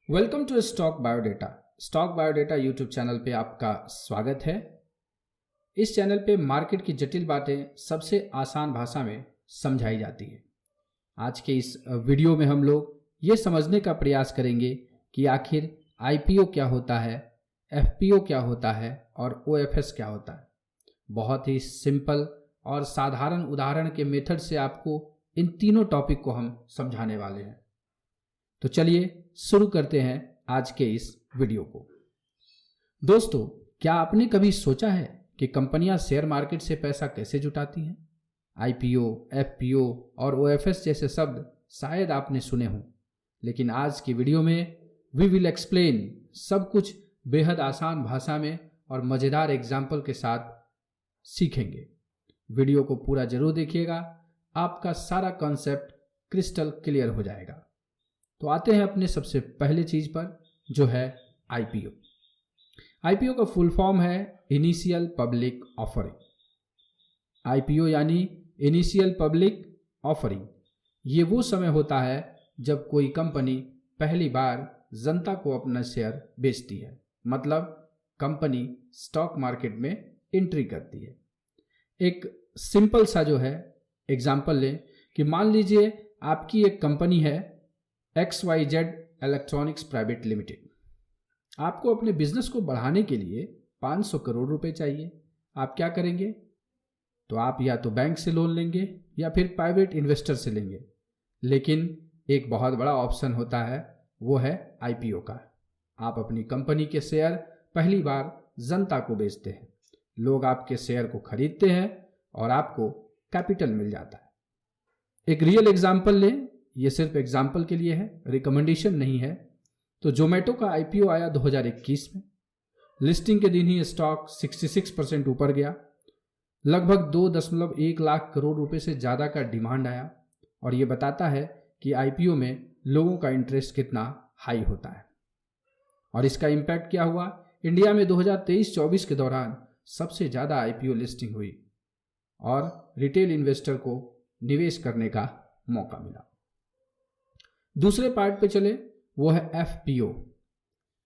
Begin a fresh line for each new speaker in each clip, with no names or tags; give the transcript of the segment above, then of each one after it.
Welcome to stock biodata. Stock biodata YouTube channel पे आपका स्वागत है। इस चैनल पे मार्केट की जटिल बातें सबसे आसान भाषा में समझाई जाती है। आज के इस वीडियो में हम लोग ये समझने का प्रयास करेंगे कि आखिर आईपीओ क्या होता है, एफपीओ क्या होता है और ओएफएस क्या होता है। बहुत ही सिंपल और साधारण उदाहरण के मेथड से आपको इन तीनों टॉपिक को हम समझाने वाले हैं। तो चलिए शुरू करते हैं आज के इस वीडियो को। दोस्तों, क्या आपने कभी सोचा है कि कंपनियां शेयर मार्केट से पैसा कैसे जुटाती हैं? आईपीओ, एफपीओ और ओएफएस जैसे शब्द शायद आपने सुने हों, लेकिन आज की वीडियो में वी विल एक्सप्लेन सब कुछ बेहद आसान भाषा में और मज़ेदार एग्जाम्पल के साथ सीखेंगे। वीडियो को पूरा जरूर देखिएगा, आपका सारा कॉन्सेप्ट क्रिस्टल क्लियर हो जाएगा। तो आते हैं अपने सबसे पहले चीज पर, जो है आईपीओ। आईपीओ का फुल फॉर्म है इनिशियल पब्लिक ऑफरिंग। आईपीओ यानी इनिशियल पब्लिक ऑफरिंग। ये वो समय होता है जब कोई कंपनी पहली बार जनता को अपना शेयर बेचती है, मतलब कंपनी स्टॉक मार्केट में एंट्री करती है। एक सिंपल सा जो है एग्जाम्पल लें कि मान लीजिए आपकी एक कंपनी है XYZ इलेक्ट्रॉनिक्स प्राइवेट लिमिटेड। आपको अपने बिजनेस को बढ़ाने के लिए 500 करोड़ रुपए चाहिए। आप क्या करेंगे? तो आप या तो बैंक से लोन लेंगे या फिर प्राइवेट इन्वेस्टर से लेंगे। लेकिन एक बहुत बड़ा ऑप्शन होता है, वो है आईपीओ का। आप अपनी कंपनी के शेयर पहली बार जनता को बेचते हैं, लोग आपके शेयर को खरीदते हैं और आपको कैपिटल मिल जाता है। एक रियल एग्जाम्पल लें, ये सिर्फ एग्जाम्पल के लिए है, रिकमेंडेशन नहीं है। तो जोमेटो का आईपीओ आया 2021 में। लिस्टिंग के दिन ही स्टॉक 66% ऊपर गया। लगभग 2.1 लाख करोड़ रुपए से ज़्यादा का डिमांड आया, और ये बताता है कि आईपीओ में लोगों का इंटरेस्ट कितना हाई होता है। और इसका इम्पैक्ट क्या हुआ? इंडिया में 2023-24 के दौरान सबसे ज़्यादा आईपीओ लिस्टिंग हुई और रिटेल इन्वेस्टर को निवेश करने का मौका मिला। दूसरे पार्ट पे चले, वो है एफपीओ।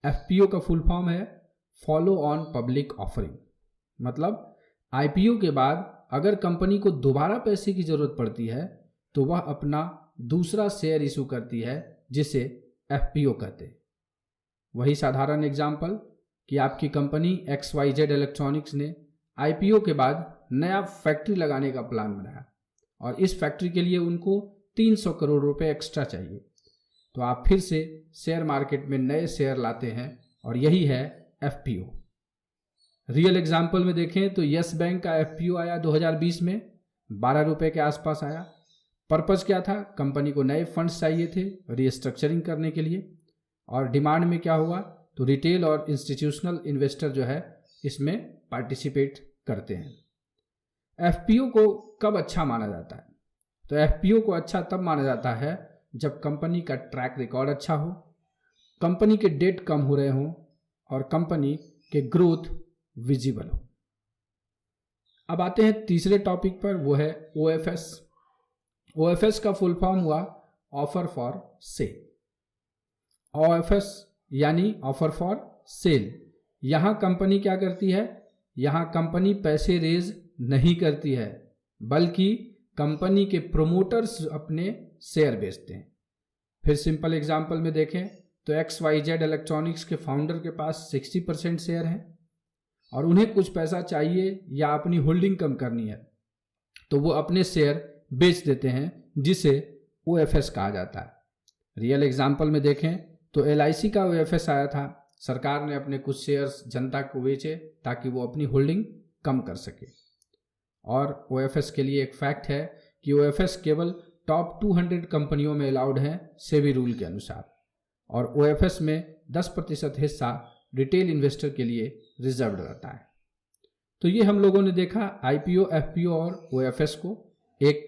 एफपीओ का फुल फॉर्म है फॉलो ऑन पब्लिक ऑफरिंग। मतलब आईपीओ के बाद अगर कंपनी को दोबारा पैसे की जरूरत पड़ती है तो वह अपना दूसरा शेयर इशू करती है, जिसे एफपीओ कहते हैं। वही साधारण एग्जाम्पल कि आपकी कंपनी XYZ इलेक्ट्रॉनिक्स ने आईपीओ के बाद नया फैक्ट्री लगाने का प्लान बनाया और इस फैक्ट्री के लिए उनको 300 करोड़ रुपए एक्स्ट्रा चाहिए। तो आप फिर से शेयर मार्केट में नए शेयर लाते हैं और यही है एफपीओ। रियल एग्जाम्पल में देखें तो यस बैंक का एफपीओ आया 2020 में, 12 रुपए के आसपास आया। पर्पस क्या था? कंपनी को नए फंड्स चाहिए थे रीस्ट्रक्चरिंग करने के लिए। और डिमांड में क्या हुआ? तो रिटेल और इंस्टीट्यूशनल इन्वेस्टर जो है इसमें पार्टिसिपेट करते हैं। एफपीओ को कब अच्छा माना जाता है? तो एफपीओ को अच्छा तब माना जाता है जब कंपनी का ट्रैक रिकॉर्ड अच्छा हो, कंपनी के डेट कम हो रहे हों और कंपनी के ग्रोथ विजिबल हो। अब आते हैं तीसरे टॉपिक पर, वो है ओएफएस। ओएफएस का फुल फॉर्म हुआ ऑफर फॉर सेल। ओएफएस यानी ऑफर फॉर सेल। यहां कंपनी क्या करती है? यहां कंपनी पैसे रेज नहीं करती है, बल्कि कंपनी के प्रोमोटर्स अपने शेयर बेचते हैं। फिर सिंपल एग्जांपल में देखें तो XYZ इलेक्ट्रॉनिक्स के फाउंडर के पास 60% शेयर हैं और उन्हें कुछ पैसा चाहिए या अपनी होल्डिंग कम करनी है, तो वो अपने शेयर बेच देते हैं, जिसे ओएफएस कहा जाता है। रियल एग्जांपल में देखें तो LIC का ओएफएस आया था। सरकार ने अपने कुछ शेयर्स जनता को बेचे ताकि वो अपनी होल्डिंग कम कर सके। और ओएफएस के लिए एक फैक्ट है कि ओएफएस केवल टॉप 200 कंपनियों में अलाउड है सेबी रूल के अनुसार, और ओएफएस में 10% हिस्सा रिटेल इन्वेस्टर के लिए रिजर्व रहता है। तो ये हम लोगों ने देखा आईपीओ, एफपीओ और ओएफएस को। एक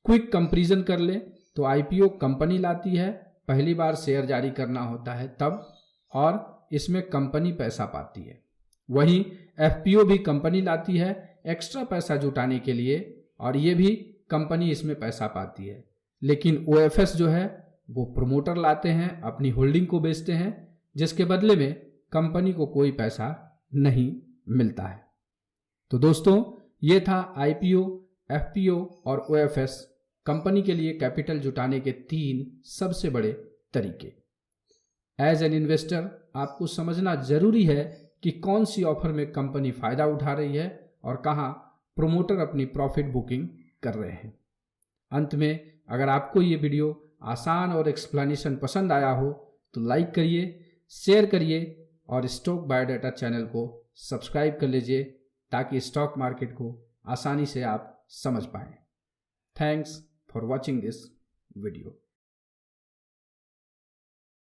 क्विक कंपैरिजन कर ले तो आईपीओ कंपनी लाती है, पहली बार शेयर जारी करना होता है तब, और इसमें कंपनी पैसा पाती है। वहीं एफपीओ भी कंपनी लाती है एक्स्ट्रा पैसा जुटाने के लिए, और ये भी कंपनी इसमें पैसा पाती है। लेकिन ओएफएस जो है वो प्रमोटर लाते हैं, अपनी होल्डिंग को बेचते हैं, जिसके बदले में कंपनी को कोई पैसा नहीं मिलता है। तो दोस्तों, ये था आईपीओ, एफपीओ और ओएफएस कंपनी के लिए कैपिटल जुटाने के 3 सबसे बड़े तरीके। एज एन इन्वेस्टर आपको समझना जरूरी है कि कौन सी ऑफर में कंपनी फायदा उठा रही है और कहां प्रोमोटर अपनी प्रॉफिट बुकिंग कर रहे हैं। अंत में, अगर आपको ये वीडियो आसान और एक्सप्लेनेशन पसंद आया हो तो लाइक करिए, शेयर करिए और स्टॉक बायोडाटा चैनल को सब्सक्राइब कर लीजिए ताकि स्टॉक मार्केट को आसानी से आप समझ पाएं। Thanks for watching this video.